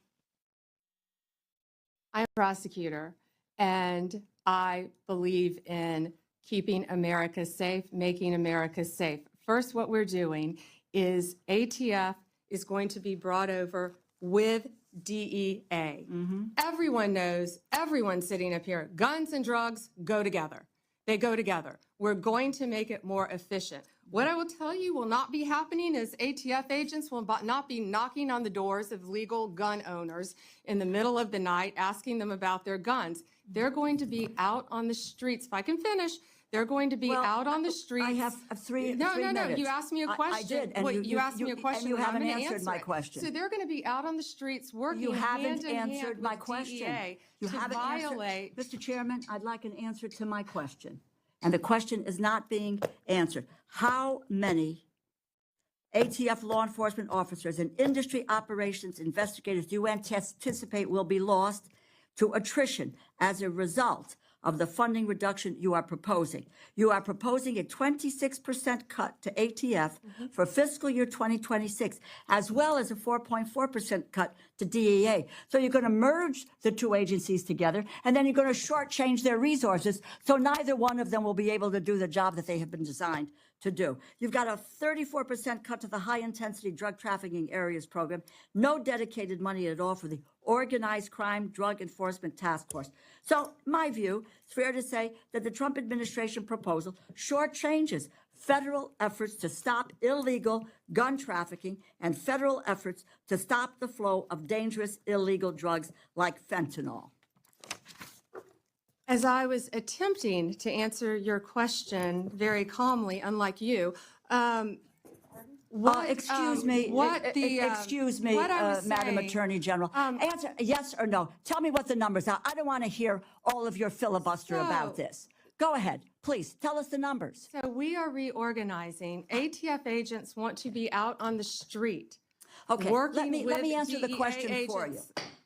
S11: I'm a prosecutor, and I believe in keeping America safe, making America safe. First, what we're doing is ATF is going to be brought over with DEA. Everyone knows, everyone sitting up here, guns and drugs go together. They go together. We're going to make it more efficient. What I will tell you will not be happening is ATF agents will not be knocking on the doors of legal gun owners in the middle of the night asking them about their guns. They're going to be out on the streets. If I can finish, they're going to be out on the streets.
S14: I have three
S11: No.
S14: minutes.
S11: You asked me a question.
S14: I did, and
S11: you asked me a question,
S14: and you haven't
S11: I'm gonna
S14: answered my
S11: it.
S14: question.
S11: So they're going to be out on the streets working
S14: You haven't
S11: hand in hand
S14: answered my
S11: with
S14: question.
S11: DEA
S14: You
S11: to
S14: haven't
S11: violate.
S14: answered. Mr. Chairman, I'd like an answer to my question. And the question is not being answered. How many ATF law enforcement officers and industry operations investigators do you anticipate will be lost to attrition as a result of the funding reduction you are proposing? You are proposing a 26% cut to ATF for fiscal year 2026, as well as a 4.4% cut to DEA. So you're going to merge the two agencies together, and then you're going to shortchange their resources, so neither one of them will be able to do the job that they have been designed to do. You've got a 34% cut to the high-intensity drug trafficking areas program, no dedicated money at all for the Organized Crime Drug Enforcement Task Force. So, my view, it's fair to say that the Trump administration proposal shortchanges federal efforts to stop illegal gun trafficking and federal efforts to stop the flow of dangerous illegal drugs like fentanyl.
S11: As I was attempting to answer your question very calmly, unlike you,
S14: Excuse me, Madam Attorney General. Answer yes or no. Tell me what the numbers are. I don't want to hear all of your filibuster about this. Go ahead, please. Tell us the numbers.
S11: So we are reorganizing. ATF agents want to be out on the street.
S14: Okay,
S11: working
S14: let me answer the
S11: DEA
S14: question
S11: agents.
S14: for you.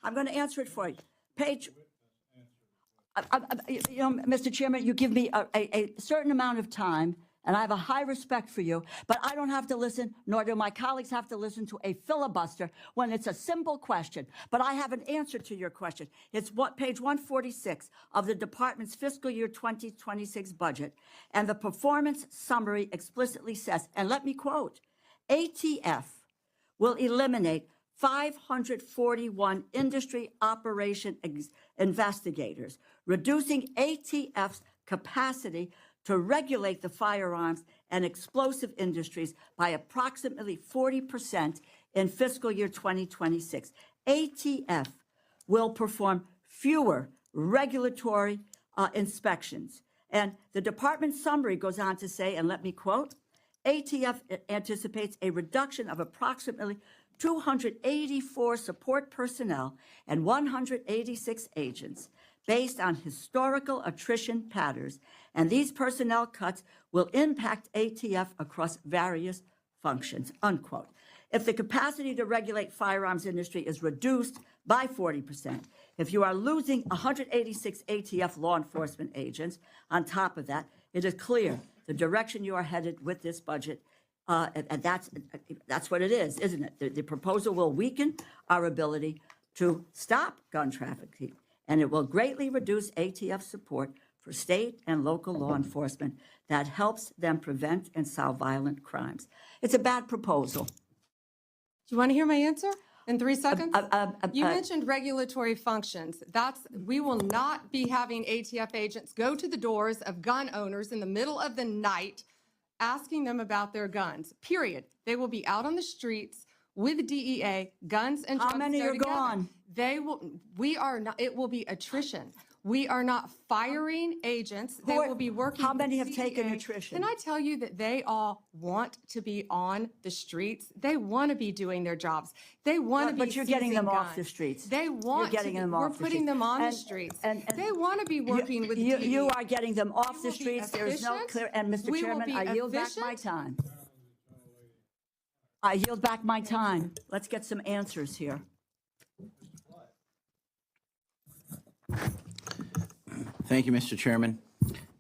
S14: I'm going to answer it for you. Page, Mr. Chairman, you give me a certain amount of time, and I have a high respect for you, but I don't have to listen, nor do my colleagues have to listen to a filibuster when it's a simple question. But I have an answer to your question. It's page 146 of the department's fiscal year 2026 budget, and the performance summary explicitly says, and let me quote, ATF will eliminate 541 industry operation investigators, reducing ATF's capacity to regulate the firearms and explosive industries by approximately 40% in fiscal year 2026. ATF will perform fewer regulatory inspections. And the department summary goes on to say, and let me quote, ATF anticipates a reduction of approximately 284 support personnel and 186 agents based on historical attrition patterns, and these personnel cuts will impact ATF across various functions, unquote. If the capacity to regulate firearms industry is reduced by 40%, if you are losing 186 ATF law enforcement agents, on top of that, it is clear the direction you are headed with this budget, and that's what it is, isn't it? The proposal will weaken our ability to stop gun trafficking, and it will greatly reduce ATF support for state and local law enforcement that helps them prevent and solve violent crimes. It's a bad proposal.
S11: Do you want to hear my answer in 3 seconds? You mentioned regulatory functions. We will not be having ATF agents go to the doors of gun owners in the middle of the night asking them about their guns, period. They will be out on the streets with DEA, guns and drugs.
S14: How many are gone?
S11: It will be attrition. We are not firing agents. They will be working.
S14: How many
S11: with
S14: have
S11: DEA.
S14: taken attrition?
S11: Can I tell you that they all want to be on the streets? They want to be doing their jobs. They want to be.
S14: But you're getting them
S11: seizing
S14: off the
S11: guns.
S14: streets.
S11: They want.
S14: You're getting them
S11: We're
S14: off the
S11: putting
S14: streets.
S11: them on the
S14: And-
S11: streets.
S14: and-
S11: They want to be working with DEA.
S14: You are getting them off the
S11: will be
S14: streets. There is no
S11: efficient.
S14: clear. And Mr.
S11: We will
S14: Chairman,
S11: be
S14: I yield back my
S11: efficient.
S14: time. I yield back my time. Let's get some answers here.
S12: Thank you, Mr. Chairman,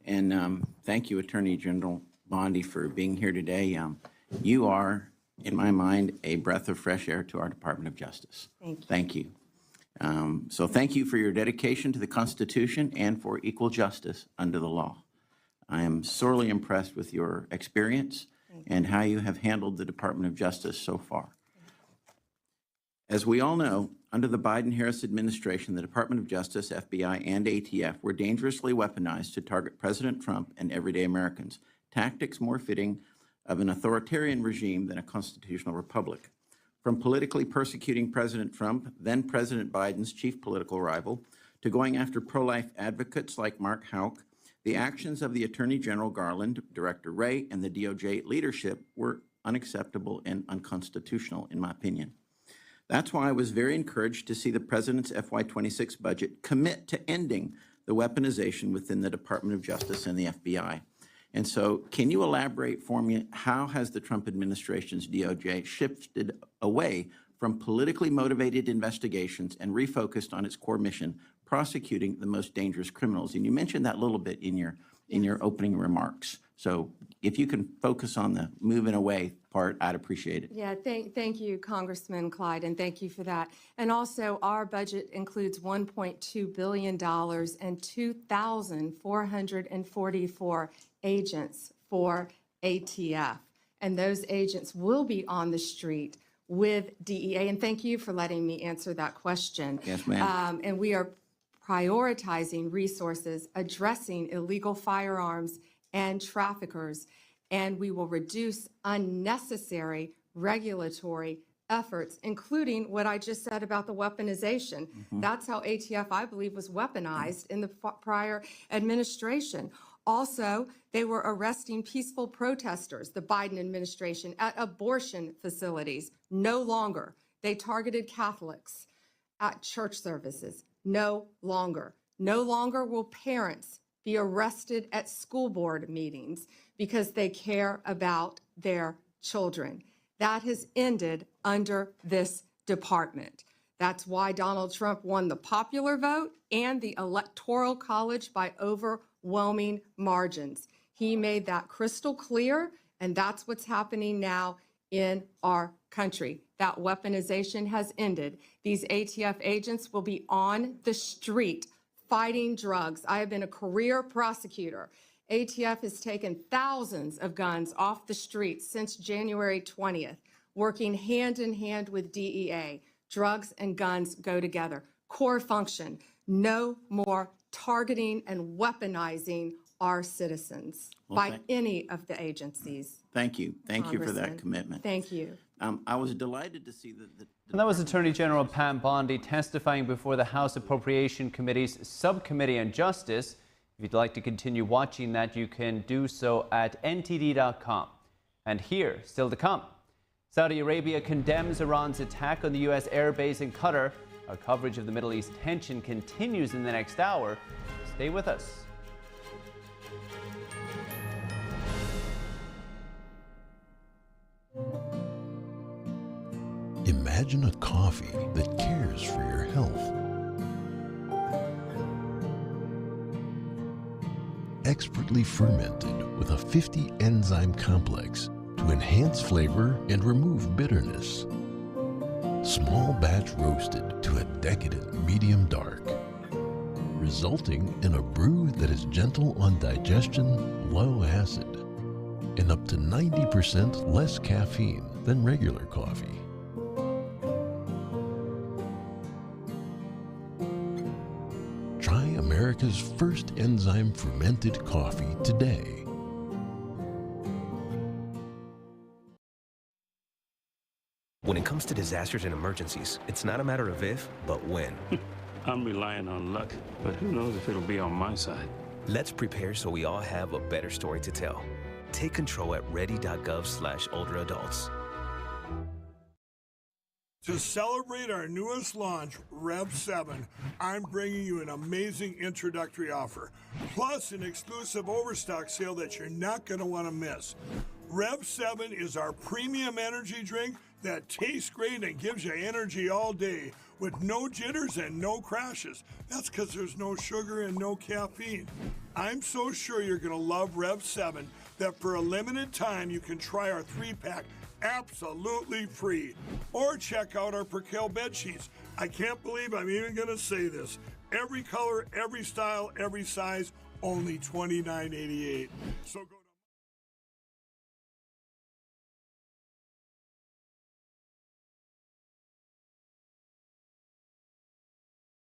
S12: and thank you, Attorney General Bondi, for being here today. You are in my mind, a breath of fresh air to our Department of Justice.
S11: Thank you.
S12: So thank you for your dedication to the Constitution and for equal justice under the law. I am sorely impressed with your experience and how you have handled the Department of Justice so far. As we all know, under the Biden-Harris administration, the Department of Justice, FBI, and ATF were dangerously weaponized to target President Trump and everyday Americans, tactics more fitting of an authoritarian regime than a constitutional republic. From politically persecuting President Trump, then President Biden's chief political rival, to going after pro-life advocates like Mark Houck, the actions of the Attorney General Garland, Director Wray, and the DOJ leadership were unacceptable and unconstitutional, in my opinion. That's why I was very encouraged to see the President's FY26 budget commit to ending the weaponization within the Department of Justice and the FBI. And so, can you elaborate for me, how has the Trump administration's DOJ shifted away from politically motivated investigations and refocused on its core mission, prosecuting the most dangerous criminals? And you mentioned that a little bit in your opening remarks. So if you can focus on the moving away part, I'd appreciate it.
S11: Yeah, thank you, Congressman Clyde, and thank you for that. And also, our budget includes $1.2 billion and 2,444 agents for ATF. And those agents will be on the street with DEA. And thank you for letting me answer that question.
S12: Yes, ma'am.
S11: And we are prioritizing resources addressing illegal firearms and traffickers, and we will reduce unnecessary regulatory efforts, including what I just said about the weaponization. That's how ATF, I believe, was weaponized in the prior administration. Also, they were arresting peaceful protesters, the Biden administration, at abortion facilities. No longer. They targeted Catholics at church services. No longer. No longer will parents be arrested at school board meetings because they care about their children. That has ended under this department. That's why Donald Trump won the popular vote and the Electoral College by overwhelming margins. He made that crystal clear, and that's what's happening now in our country. That weaponization has ended. These ATF agents will be on the street fighting drugs. I have been a career prosecutor. ATF has taken thousands of guns off the streets since January 20th, working hand in hand with DEA. Drugs and guns go together. Core function, no more targeting and weaponizing our citizens by any of the agencies.
S12: Thank you. Thank you for that commitment.
S11: Thank you.
S12: I was delighted to see that.
S1: And that was Attorney General Pam Bondi testifying before the House Appropriation Committee's Subcommittee on Justice. If you'd like to continue watching that, you can do so at ntd.com. And here, still to come, Saudi Arabia condemns Iran's attack on the U.S. airbase in Qatar. Our coverage of the Middle East tension continues in the next hour. Stay with us.
S15: Imagine a coffee that cares for your health. Expertly fermented with a 50 enzyme complex to enhance flavor and remove bitterness. Small batch roasted to a decadent medium dark, resulting in a brew that is gentle on digestion, low acid, and up to 90% less caffeine than regular coffee. Try America's first enzyme fermented coffee today.
S16: When it comes to disasters and emergencies, it's not a matter of if, but when.
S13: I'm relying on luck, but who knows if it'll be on my side.
S16: Let's prepare so we all have a better story to tell. Take control at ready.gov/olderadults.
S17: To celebrate our newest launch, Rev 7, I'm bringing you an amazing introductory offer, plus an exclusive overstock sale that you're not going to want to miss. Rev 7 is our premium energy drink that tastes great and gives you energy all day with no jitters and no crashes. That's because there's no sugar and no caffeine. I'm so sure you're going to love Rev 7 that for a limited time you can try our 3-pack absolutely free. Or check out our Percale bed sheets. I can't believe I'm even going to say this. Every color, every style, every size, only $29.88. So go